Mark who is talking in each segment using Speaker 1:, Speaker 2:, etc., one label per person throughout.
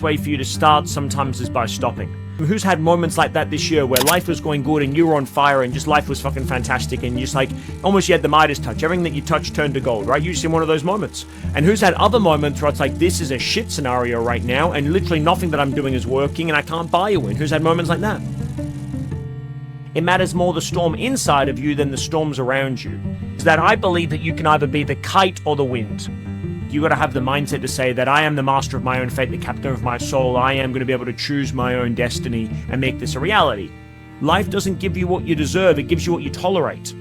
Speaker 1: way for you to start sometimes is by stopping. Who's had moments like that this year where life was going good and you were on fire and just life was fucking fantastic and just like almost you had the Midas touch. Everything that you touched turned to gold, right? You're just in one of those moments. And who's had other moments where it's like, this is a shit scenario right now and literally nothing that I'm doing is working and I can't buy a win? Who's had moments like that? It matters more the storm inside of you than the storms around you. Is that I believe that you can either be the kite or the wind. You got to have the mindset to say that I am the master of my own fate, the captain of my soul. I am going to be able to choose my own destiny and make this a reality. Life doesn't give you what you deserve. It gives you what you tolerate.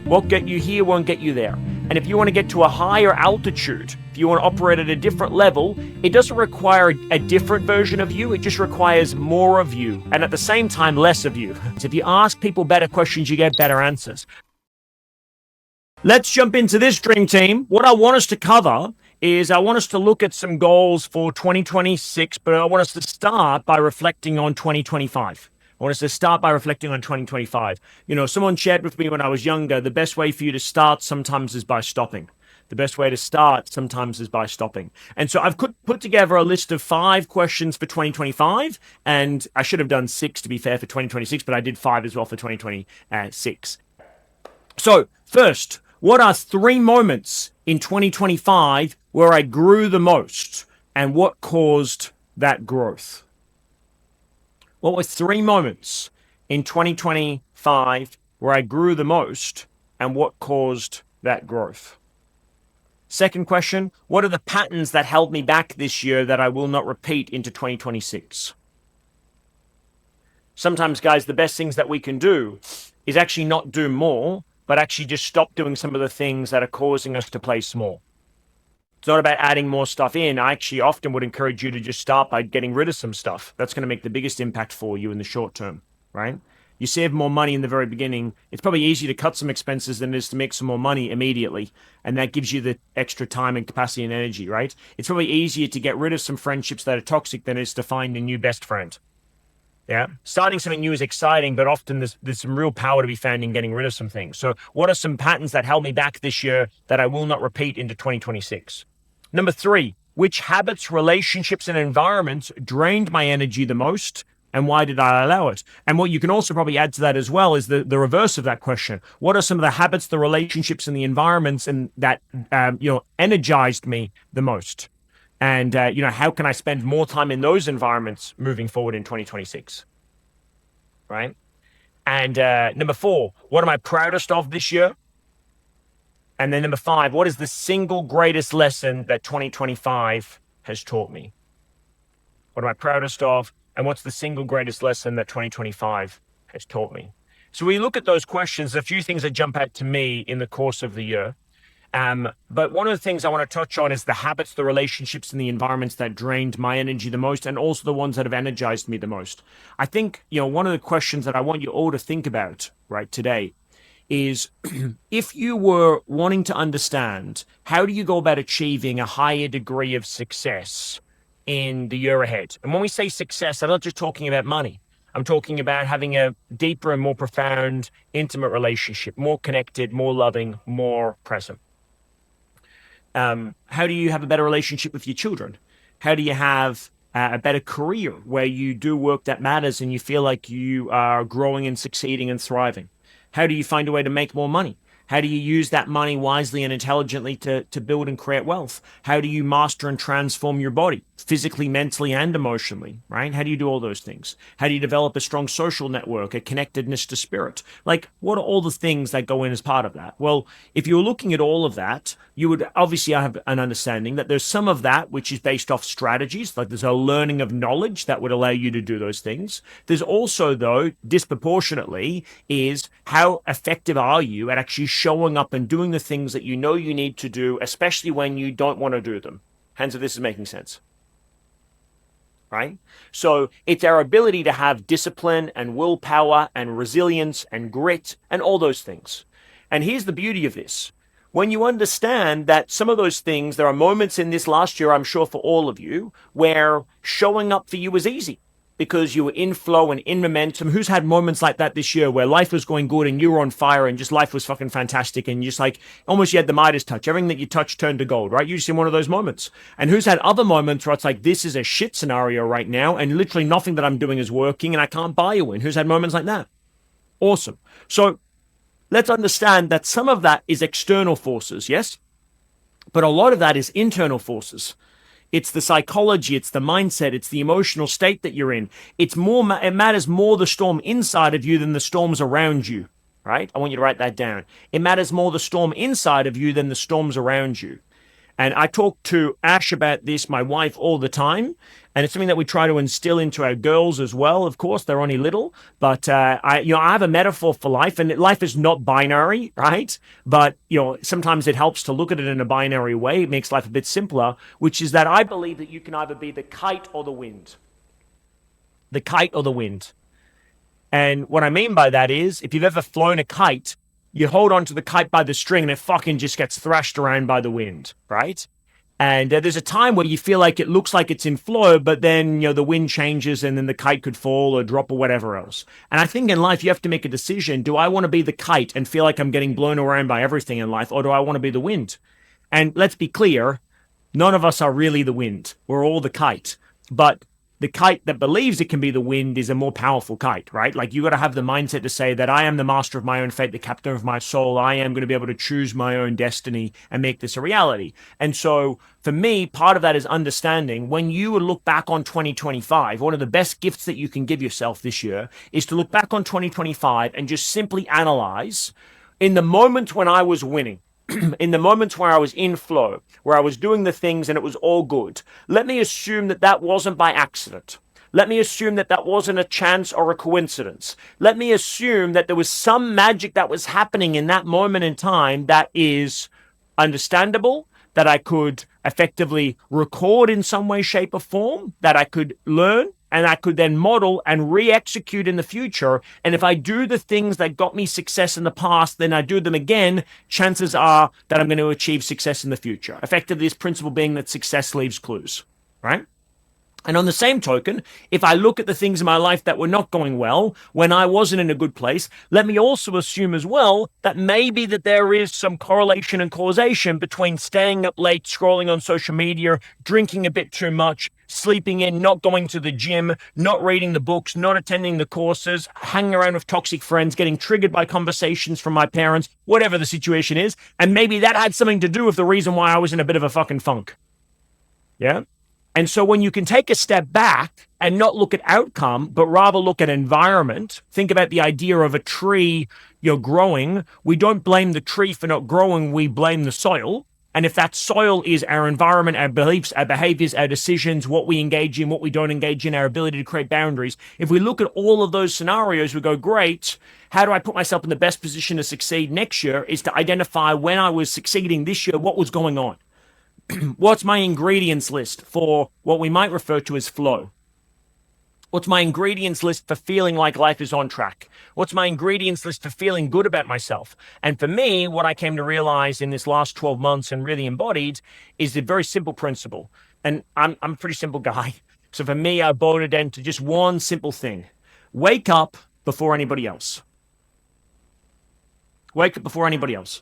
Speaker 1: What get you here won't get you there. And if you want to get to a higher altitude, if you want to operate at a different level, it doesn't require a different version of you. It just requires more of you. And at the same time, less of you. So if you ask people better questions, you get better answers. Let's jump into this dream team. What I want us to cover is I want us to look at some goals for 2026, but I want us to start by reflecting on 2025. I want us to start by reflecting on 2025. You know, someone shared with me when I was younger, the best way for you to start sometimes is by stopping. The best way to start sometimes is by stopping. And so I've put together a list of 5 questions for 2025, and I should have done 6 to be fair for 2026, but I did 5 as well for 2026. So first, what are 3 moments in 2025 where I grew the most and what caused that growth? What were 3 moments in 2025 where I grew the most and what caused that growth? Second question, what are the patterns that held me back this year that I will not repeat into 2026? Sometimes, guys, the best things that we can do is actually not do more, but actually just stop doing some of the things that are causing us to play small. It's not about adding more stuff in. I actually often would encourage you to just start by getting rid of some stuff. That's going to make the biggest impact for you in the short term, right? You save more money in the very beginning. It's probably easier to cut some expenses than it is to make some more money immediately. And that gives you the extra time and capacity and energy, right? It's probably easier to get rid of some friendships that are toxic than it is to find a new best friend. Yeah, starting something new is exciting, but often there's some real power to be found in getting rid of some things. So what are some patterns that held me back this year that I will not repeat into 2026? Number 3, which habits, relationships, and environments drained my energy the most, and why did I allow it? And what you can also probably add to that as well is the reverse of that question. What are some of the habits, the relationships, and the environments and that energized me the most? And, how can I spend more time in those environments moving forward in 2026, right? And number 4, what am I proudest of this year? And then number 5, what is the single greatest lesson that 2025 has taught me? What am I proudest of? And what's the single greatest lesson that 2025 has taught me? So we look at those questions, a few things that jump out to me in the course of the year. But one of the things I want to touch on is the habits, the relationships, and the environments that drained my energy the most, and also the ones that have energized me the most. I think, one of the questions that I want you all to think about right today is if you were wanting to understand how do you go about achieving a higher degree of success in the year ahead. And when we say success, I'm not just talking about money. I'm talking about having a deeper and more profound, intimate relationship, more connected, more loving, more present. How do you have a better relationship with your children? How do you have a better career where you do work that matters and you feel like you are growing and succeeding and thriving? How do you find a way to make more money? How do you use that money wisely and intelligently to build and create wealth? How do you master and transform your body physically, mentally, and emotionally, right? How do you do all those things? How do you develop a strong social network, a connectedness to spirit? Like, what are all the things that go in as part of that? Well, if you're looking at all of that, you would obviously have an understanding that there's some of that which is based off strategies, like there's a learning of knowledge that would allow you to do those things. There's also, though, disproportionately, is how effective are you at actually showing up and doing the things that you know you need to do, especially when you don't want to do them. Hands if this is making sense. Right? So it's our ability to have discipline and willpower and resilience and grit and all those things. And here's the beauty of this. When you understand that some of those things, there are moments in this last year, I'm sure for all of you, where showing up for you was easy. because you were in flow and in momentum? Who's had moments like that this year where life was going good and you were on fire and just life was fucking fantastic and just like almost you had the Midas touch? Everything that you touched turned to gold, right? You're just in one of those moments. And who's had other moments where it's like, this is a shit scenario right now and literally nothing that I'm doing is working and I can't buy you in? Who's had moments like that? Awesome. So let's understand that some of that is external forces, yes? But a lot of that is internal forces. It's the psychology, it's the mindset, it's the emotional state that you're in. It matters more the storm inside of you than the storms around you, right? I want you to write that down. It matters more the storm inside of you than the storms around you. And I talk to Ash about this, my wife, all the time. And it's something that we try to instill into our girls as well. Of course, they're only little, but I have a metaphor for life, and life is not binary, right? But sometimes it helps to look at it in a binary way. It makes life a bit simpler, which is that I believe that you can either be the kite or the wind. The kite or the wind. And what I mean by that is, if you've ever flown a kite, you hold onto the kite by the string and it fucking just gets thrashed around by the wind, right? And there's a time where you feel like it looks like it's in flow, but then, the wind changes and then the kite could fall or drop or whatever else. And I think in life, you have to make a decision. Do I want to be the kite and feel like I'm getting blown around by everything in life, or do I want to be the wind? And let's be clear, none of us are really the wind. We're all the kite. But the kite that believes it can be the wind is a more powerful kite, right? Like you got to have the mindset to say that I am the master of my own fate, the captain of my soul. I am going to be able to choose my own destiny and make this a reality. And so for me, part of that is understanding when you look back on 2025, one of the best gifts that you can give yourself this year is to look back on 2025 and just simply analyze in the moment when I was winning. In the moments where I was in flow, where I was doing the things and it was all good, let me assume that that wasn't by accident. Let me assume that that wasn't a chance or a coincidence. Let me assume that there was some magic that was happening in that moment in time that is understandable, that I could effectively record in some way, shape, or form, that I could learn, and I could then model and re-execute in the future. And if I do the things that got me success in the past, then I do them again, chances are that I'm going to achieve success in the future. Effectively, this principle being that success leaves clues, right? And on the same token, if I look at the things in my life that were not going well, when I wasn't in a good place, let me also assume as well that maybe that there is some correlation and causation between staying up late, scrolling on social media, drinking a bit too much, sleeping in, not going to the gym, not reading the books, not attending the courses, hanging around with toxic friends, getting triggered by conversations from my parents, whatever the situation is. And maybe that had something to do with the reason why I was in a bit of a fucking funk. Yeah? And so when you can take a step back and not look at outcome, but rather look at environment, think about the idea of a tree, growing. We don't blame the tree for not growing. We blame the soil. And if that soil is our environment, our beliefs, our behaviors, our decisions, what we engage in, what we don't engage in, our ability to create boundaries, if we look at all of those scenarios, we go, great, how do I put myself in the best position to succeed next year is to identify when I was succeeding this year, what was going on. What's my ingredients list for what we might refer to as flow? What's my ingredients list for feeling like life is on track? What's my ingredients list for feeling good about myself? And for me, what I came to realize in this last 12 months and really embodied is a very simple principle. And I'm a pretty simple guy. So for me, I boiled it down to just one simple thing. Wake up before anybody else. Wake up before anybody else.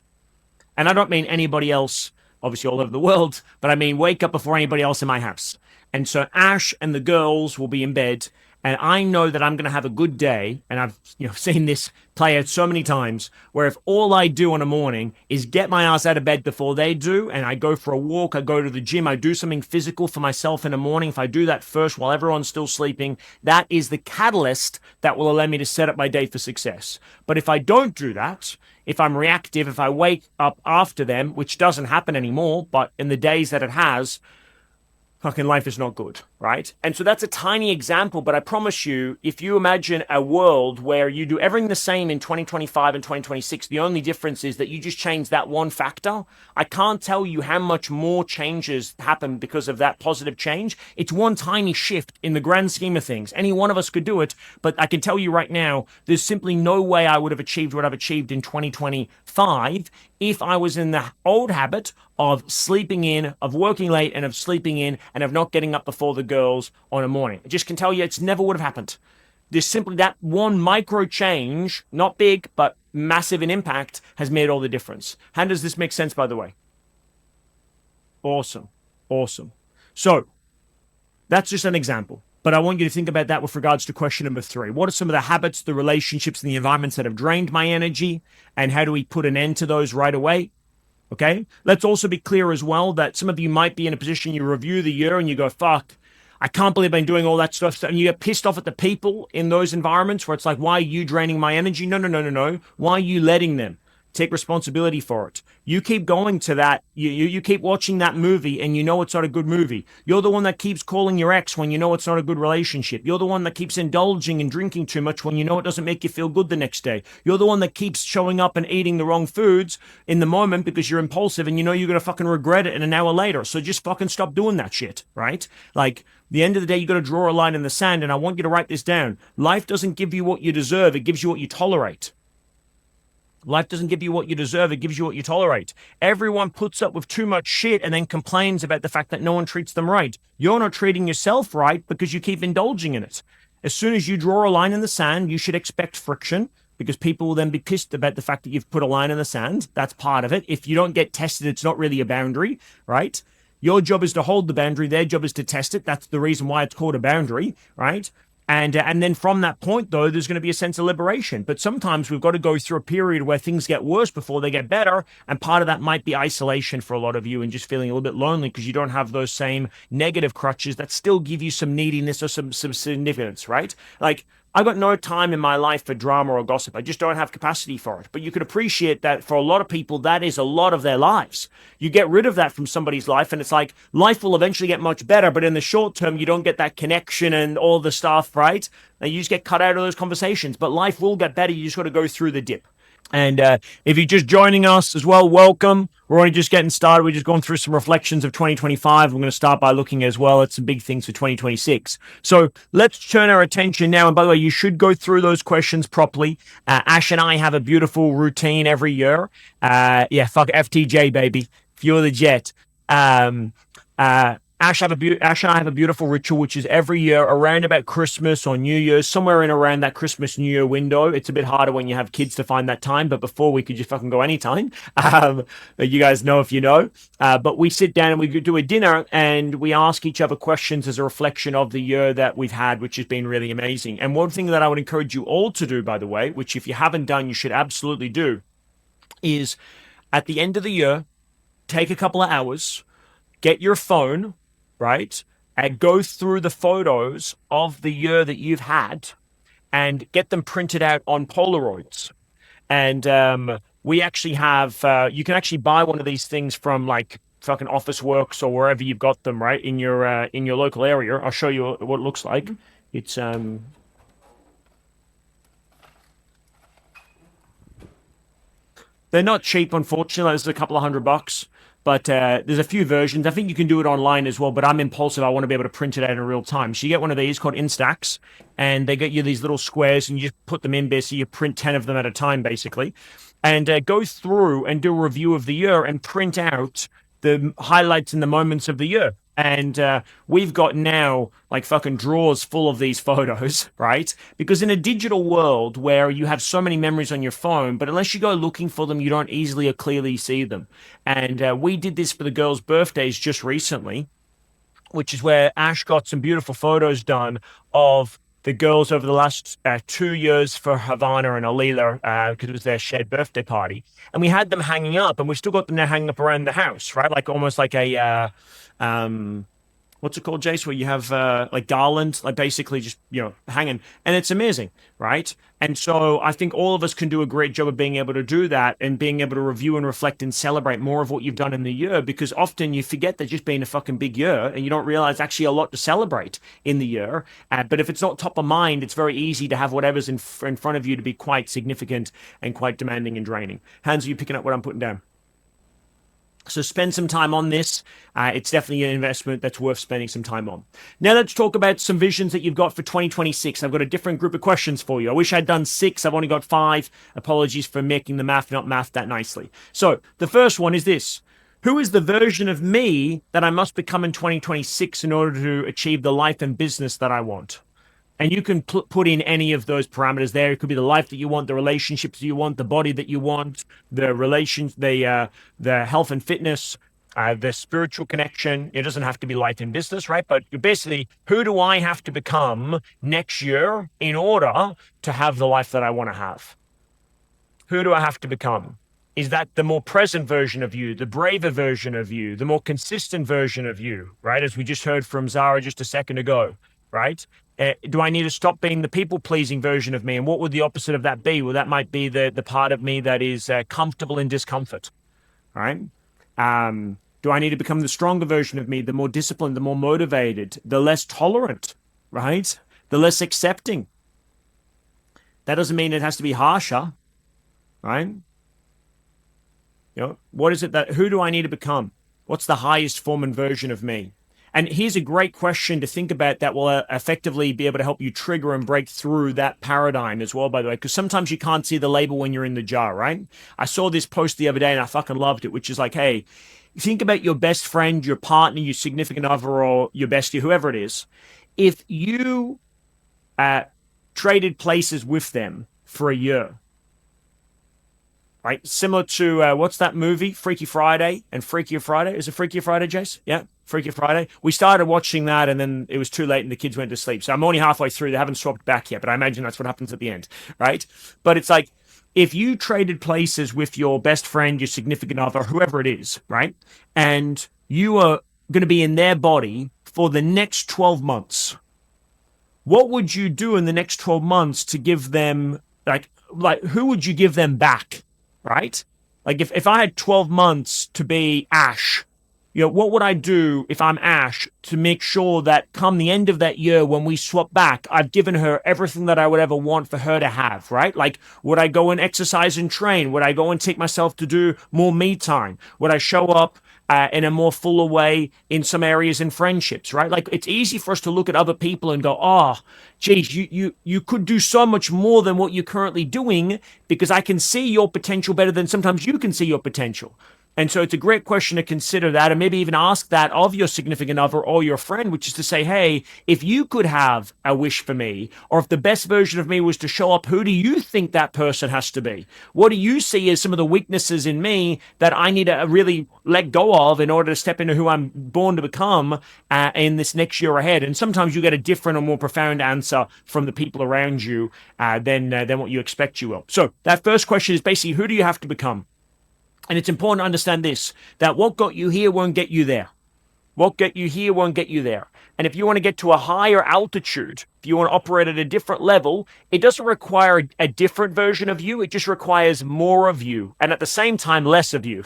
Speaker 1: And I don't mean anybody else obviously all over the world, but I mean, wake up before anybody else in my house. And so Ash and the girls will be in bed, and I know that I'm going to have a good day. And I've seen this play out so many times where if all I do in the morning is get my ass out of bed before they do, and I go for a walk, I go to the gym, I do something physical for myself in the morning. If I do that first while everyone's still sleeping, that is the catalyst that will allow me to set up my day for success. But if I don't do that, if I'm reactive, if I wake up after them, which doesn't happen anymore, but in the days that it has, fucking life is not good, right? And so that's a tiny example, but I promise you, if you imagine a world where you do everything the same in 2025 and 2026, the only difference is that you just change that one factor. I can't tell you how much more changes happen because of that positive change. It's one tiny shift in the grand scheme of things. Any one of us could do it, but I can tell you right now, there's simply no way I would have achieved what I've achieved in 2025 if I was in the old habit of sleeping in, of working late, and of sleeping in, and of not getting up before the girls on a morning. I just can tell you it's never would have happened. There's simply that one micro change, not big, but massive in impact, has made all the difference. How does this make sense, by the way? Awesome. Awesome. So that's just an example. But I want you to think about that with regards to question number 3. What are some of the habits, the relationships, and the environments that have drained my energy? And how do we put an end to those right away? Okay. Let's also be clear as well that some of you might be in a position you review the year and you go, fuck, I can't believe I've been doing all that stuff. And you get pissed off at the people in those environments where it's like, why are you draining my energy? No, no, no, no, no. Why are you letting them? Take responsibility for it. You keep going to that. You keep watching that movie and you know it's not a good movie. You're the one that keeps calling your ex when you know it's not a good relationship. You're the one that keeps indulging and drinking too much when you know it doesn't make you feel good the next day. You're the one that keeps showing up and eating the wrong foods in the moment because you're impulsive and you know you're going to fucking regret it in an hour later. So just fucking stop doing that shit, right? Like, the end of the day, you got to draw a line in the sand, and I want you to write this down. Life doesn't give you what you deserve. It gives you what you tolerate. Life doesn't give you what you deserve. It gives you what you tolerate. Everyone puts up with too much shit and then complains about the fact that no one treats them right. You're not treating yourself right because you keep indulging in it. As soon as you draw a line in the sand, you should expect friction because people will then be pissed about the fact that you've put a line in the sand. That's part of it. If you don't get tested, it's not really a boundary, right? Your job is to hold the boundary. Their job is to test it. That's the reason why it's called a boundary, right? And then from that point, though, there's going to be a sense of liberation. But sometimes we've got to go through a period where things get worse before they get better. And part of that might be isolation for a lot of you and just feeling a little bit lonely because you don't have those same negative crutches that still give you some neediness or some significance, right? Like, I've got no time in my life for drama or gossip. I just don't have capacity for it. But you could appreciate that for a lot of people, that is a lot of their lives. You get rid of that from somebody's life, and it's like life will eventually get much better. But in the short term, you don't get that connection and all the stuff, right? And you just get cut out of those conversations. But life will get better. You just got to go through the dip. And if you're just joining us as well, welcome. We're only just getting started. We're just going through some reflections of 2025. We're going to start by looking as well at some big things for 2026. So let's turn our attention now. And by the way, you should go through those questions properly. Ash and I have a beautiful routine every year. Yeah, fuck FTJ, baby. Fuel the jet. Ash and I have a beautiful ritual, which is every year around about Christmas or New Year's, somewhere in around that Christmas New Year window. It's a bit harder when you have kids to find that time, but before we could just fucking go anytime. You guys know if you know. But we sit down and we do a dinner and we ask each other questions as a reflection of the year that we've had, which has been really amazing. And one thing that I would encourage you all to do, by the way, which if you haven't done, you should absolutely do, is at the end of the year, take a couple of hours, get your phone, right? And go through the photos of the year that you've had and get them printed out on Polaroids. And we actually have, you can actually buy one of these things from like fucking Office Works or wherever you've got them, right? In your local area. I'll show you what it looks like. It's, they're not cheap, unfortunately. This is a couple of $100. But there's a few versions. I think you can do it online as well, but I'm impulsive. I want to be able to print it out in real time. So you get one of these called Instax, and they get you these little squares, and you just put them in there, so you print 10 of them at a time, basically. And go through and do a review of the year and print out the highlights and the moments of the year. And we've got now like fucking drawers full of these photos, right? Because in a digital world where you have so many memories on your phone, but unless you go looking for them, you don't easily or clearly see them. And we did this for the girls' birthdays just recently, which is where Ash got some beautiful photos done of the girls over the last 2 years for Havana and Alila, because it was their shared birthday party. And we had them hanging up, and we still got them there hanging up around the house, right? Like almost like a, what's it called, Jace? Where you have like garland, like basically just, hanging. And it's amazing, right? And so I think all of us can do a great job of being able to do that and being able to review and reflect and celebrate more of what you've done in the year, because often you forget that just being a fucking big year and you don't realize actually a lot to celebrate in the year. But if it's not top of mind, it's very easy to have whatever's in front of you to be quite significant and quite demanding and draining. Hans, are you picking up what I'm putting down? So spend some time on this. It's definitely an investment that's worth spending some time on. Now let's talk about some visions that you've got for 2026. I've got a different group of questions for you. I wish I'd done 6. I've only got 5. Apologies for making the math not math that nicely. So the first one is this. Who is the version of me that I must become in 2026 in order to achieve the life and business that I want? And you can put in any of those parameters there. It could be the life that you want, the relationships you want, the body that you want, the relations, the health and fitness, the spiritual connection. It doesn't have to be life and business, right? But you're basically, who do I have to become next year in order to have the life that I want to have? Who do I have to become? Is that the more present version of you, the braver version of you, the more consistent version of you, right? As we just heard from Zara just a second ago, right? Do I need to stop being the people pleasing version of me? And what would the opposite of that be? Well, that might be the part of me that is comfortable in discomfort, right? Do I need to become the stronger version of me, the more disciplined, the more motivated, the less tolerant, right? The less accepting? That doesn't mean it has to be harsher, right? What is it who do I need to become? What's the highest form and version of me? And here's a great question to think about that will effectively be able to help you trigger and break through that paradigm as well, by the way, because sometimes you can't see the label when you're in the jar, right? I saw this post the other day and I fucking loved it, which is like, hey, think about your best friend, your partner, your significant other, or your bestie, whoever it is. If you traded places with them for a year, right? Similar to what's that movie? Freaky Friday and Freakier Friday. Is it Freakier Friday, Jace? Yeah, Freakier Friday. We started watching that and then it was too late and the kids went to sleep. So I'm only halfway through. They haven't swapped back yet, but I imagine that's what happens at the end, right? But it's like, if you traded places with your best friend, your significant other, whoever it is, right? And you are going to be in their body for the next 12 months, what would you do in the next 12 months to give them, like who would you give them back? Right? Like if I had 12 months to be Ash, what would I do if I'm Ash to make sure that come the end of that year when we swap back, I've given her everything that I would ever want for her to have, right? Like, would I go and exercise and train? Would I go and take myself to do more me time? Would I show up in a more fuller way in some areas in friendships, right? Like, it's easy for us to look at other people and go, oh, geez, you could do so much more than what you're currently doing because I can see your potential better than sometimes you can see your potential. And so it's a great question to consider that and maybe even ask that of your significant other or your friend, which is to say, hey, if you could have a wish for me, or if the best version of me was to show up, who do you think that person has to be? What do you see as some of the weaknesses in me that I need to really let go of in order to step into who I'm born to become in this next year ahead? And sometimes you get a different or more profound answer from the people around you than what you expect you will. So that first question is basically, who do you have to become? And it's important to understand this, that what got you here won't get you there. What got you here won't get you there. And if you want to get to a higher altitude, if you want to operate at a different level, it doesn't require a different version of you. It just requires more of you. And at the same time, less of you.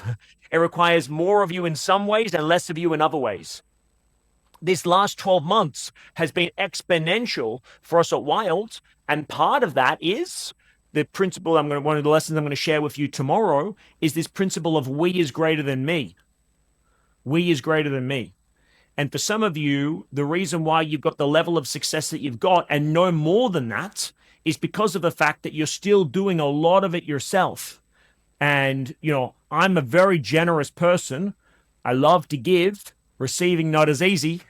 Speaker 1: It requires more of you in some ways and less of you in other ways. This last 12 months has been exponential for us at Wild. And part of that is the principle one of the lessons I'm going to share with you tomorrow is this principle of we is greater than me. We is greater than me. And for some of you, the reason why you've got the level of success that you've got and no more than that is because of the fact that you're still doing a lot of it yourself. And, I'm a very generous person. I love to give. Receiving not as easy,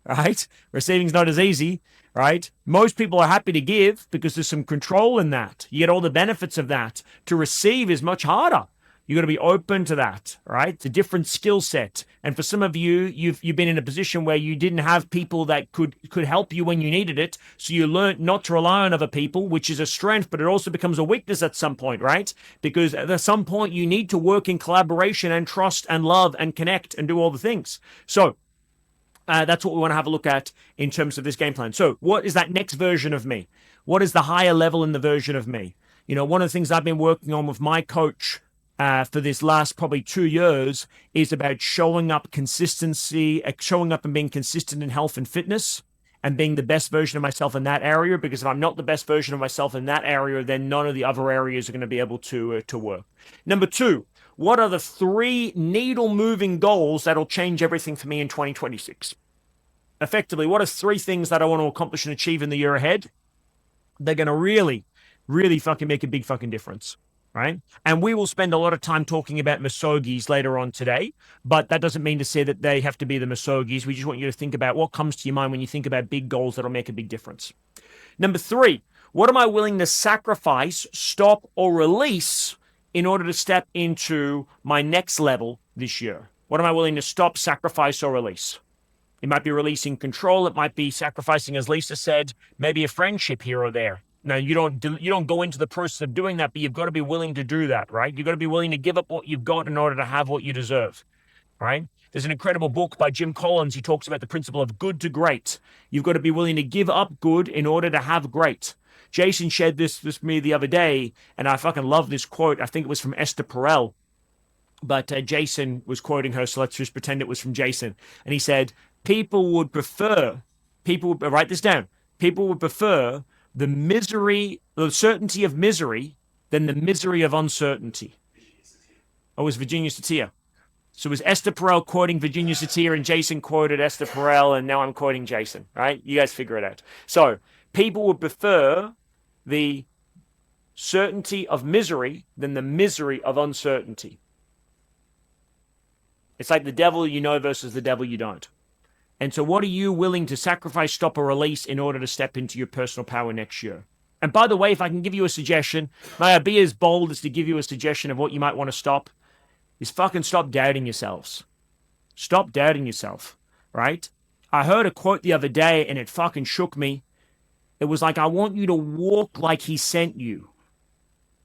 Speaker 1: right? Receiving's not as easy. Right? Most people are happy to give because there's some control in that. You get all the benefits of that. To receive is much harder. You got to be open to that, right? It's a different skill set. And for some of you, you've been in a position where you didn't have people that could help you when you needed it. So you learned not to rely on other people, which is a strength, but it also becomes a weakness at some point, right? Because at some point you need to work in collaboration and trust and love and connect and do all the things. So that's what we want to have a look at in terms of this game plan. So what is that next version of me? What is the higher level in the version of me? One of the things I've been working on with my coach for this last probably 2 years is about showing up and being consistent in health and fitness and being the best version of myself in that area. Because if I'm not the best version of myself in that area, then none of the other areas are going to be able to work. Number 2, what are the 3 needle-moving goals that'll change everything for me in 2026? Effectively, what are 3 things that I want to accomplish and achieve in the year ahead? They're going to really, really fucking make a big fucking difference. right? And we will spend a lot of time talking about Misogis later on today, but that doesn't mean to say that they have to be the Misogis. We just want you to think about what comes to your mind when you think about big goals that'll make a big difference. Number 3, what am I willing to sacrifice, stop, or release in order to step into my next level this year? What am I willing to stop, sacrifice, or release? It might be releasing control. It might be sacrificing, as Lisa said, maybe a friendship here or there. Now, you don't go into the process of doing that, but you've got to be willing to do that, right? You've got to be willing to give up what you've got in order to have what you deserve, right? There's an incredible book by Jim Collins. He talks about the principle of good to great. You've got to be willing to give up good in order to have great. Jason shared this with me the other day, and I fucking love this quote. I think it was from Esther Perel, but Jason was quoting her, so let's just pretend it was from Jason. And he said, write this down, people would prefer the certainty of misery than the misery of uncertainty. Oh, it was Virginia Satir. So it was Esther Perel quoting Virginia Satir, and Jason quoted Esther Perel, and now I'm quoting Jason, right? You guys figure it out. So people would prefer the certainty of misery than the misery of uncertainty. It's like the devil you know versus the devil you don't. And so what are you willing to sacrifice, stop, or release in order to step into your personal power next year? And by the way, if I can give you a suggestion, may I be as bold as to give you a suggestion of what you might want to stop? Is fucking stop doubting yourselves. Stop doubting yourself, right? I heard a quote the other day and it fucking shook me. It was like, I want you to walk like he sent you.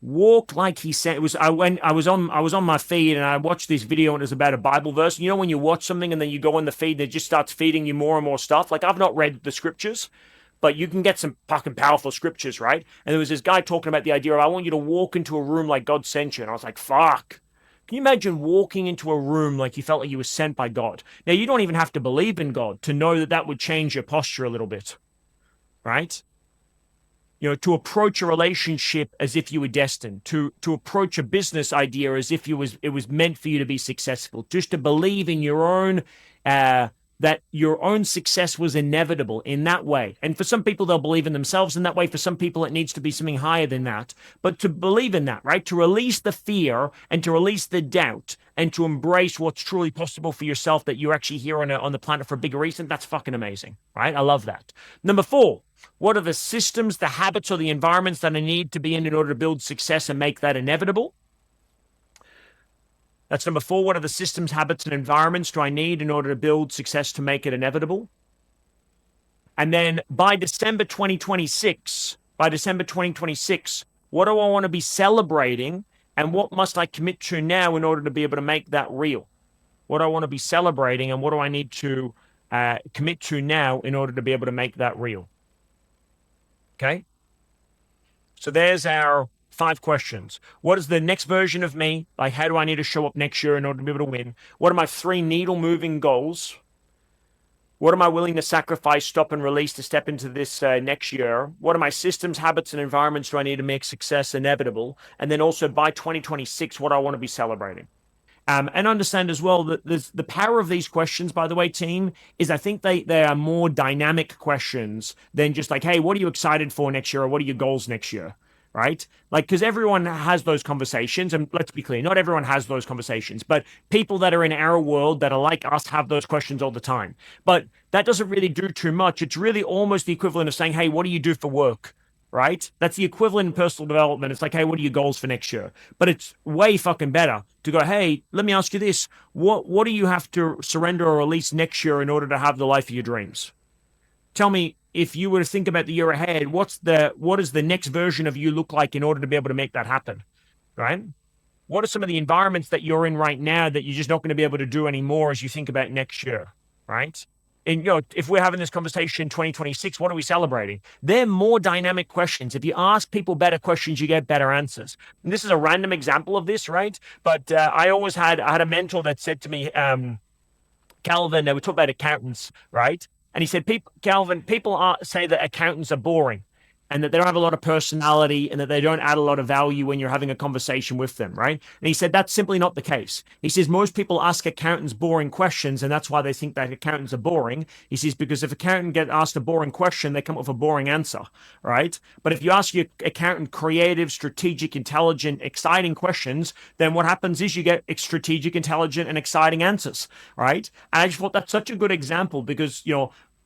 Speaker 1: Walk like he said. It was I was on my feed and I watched this video and it was about a Bible verse. You know when you watch something and then you go on the feed and it just starts feeding you more and more stuff. Like I've not read the scriptures, but you can get some fucking powerful scriptures, right? And there was this guy talking about the idea of I want you to walk into a room like God sent you. And I was like, fuck. Can you imagine walking into a room like you felt like you were sent by God? Now you don't even have to believe in God to know that that would change your posture a little bit, right? You know, to approach a relationship as if you were destined, to approach a business idea as if it was meant for you to be successful, just to believe in your own that your own success was inevitable in that way. And for some people, they'll believe in themselves in that way. For some people, it needs to be something higher than that. But to believe in that, right? To release the fear and to release the doubt and to embrace what's truly possible for yourself, that you're actually here on the planet for a bigger reason, that's fucking amazing, right? I love that. Number 4, what are the systems, the habits, or the environments that I need to be in order to build success and make that inevitable? That's number 4. What are the systems, habits, and environments do I need in order to build success to make it inevitable? And then by December 2026, what do I want to be celebrating and what must I commit to now in order to be able to make that real? What do I want to be celebrating and what do I need to commit to now in order to be able to make that real? Okay. So there's our 5 questions. What is the next version of me? Like, how do I need to show up next year in order to be able to win? What are my 3 needle moving goals? What am I willing to sacrifice, stop, and release to step into this next year? What are my systems, habits, and environments do I need to make success inevitable? And then also by 2026, what I want to be celebrating. And understand as well that the power of these questions, by the way, team, is I think they are more dynamic questions than just like, hey, what are you excited for next year? Or what are your goals next year? Right? Like, because everyone has those conversations. And let's be clear, not everyone has those conversations, but people that are in our world that are like us have those questions all the time. But that doesn't really do too much. It's really almost the equivalent of saying, hey, what do you do for work? Right? That's the equivalent in personal development. It's like, hey, what are your goals for next year? But it's way fucking better to go, hey, let me ask you this. What do you have to surrender or release next year in order to have the life of your dreams? Tell me, if you were to think about the year ahead, what does the next version of you look like in order to be able to make that happen? Right? What are some of the environments that you're in right now that you're just not going to be able to do anymore as you think about next year? Right? And, you know, if we're having this conversation in 2026, what are we celebrating? They're more dynamic questions. If you ask people better questions, you get better answers. And this is a random example of this, right? But I had a mentor that said to me, Calvin, we talk about accountants, right? And he said, Calvin, people say that accountants are boring. and that they don't have a lot of personality and that they don't add a lot of value when you're having a conversation with them, right? And he said that's simply not the case. He says most people ask accountants boring questions, and that's why they think that accountants are boring. He says because if accountant get asked a boring question, they come up with a boring answer, right? But if you ask your accountant creative, strategic, intelligent, exciting questions, then what happens is you get strategic, intelligent, and exciting answers, right? And I just thought that's such a good example because,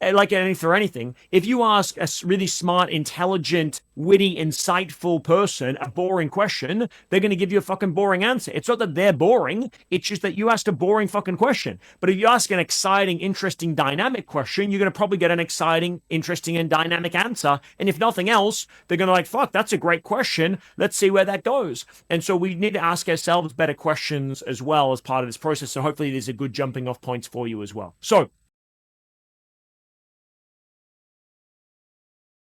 Speaker 1: like for anything, if you ask a really smart, intelligent, witty, insightful person a boring question, they're going to give you a fucking boring answer. It's not that they're boring. It's just that you asked a boring fucking question. But if you ask an exciting, interesting, dynamic question, you're going to probably get an exciting, interesting, and dynamic answer. And if nothing else, they're going to like, fuck, that's a great question. Let's see where that goes. And so we need to ask ourselves better questions as well as part of this process. So hopefully there's a good jumping off points for you as well. So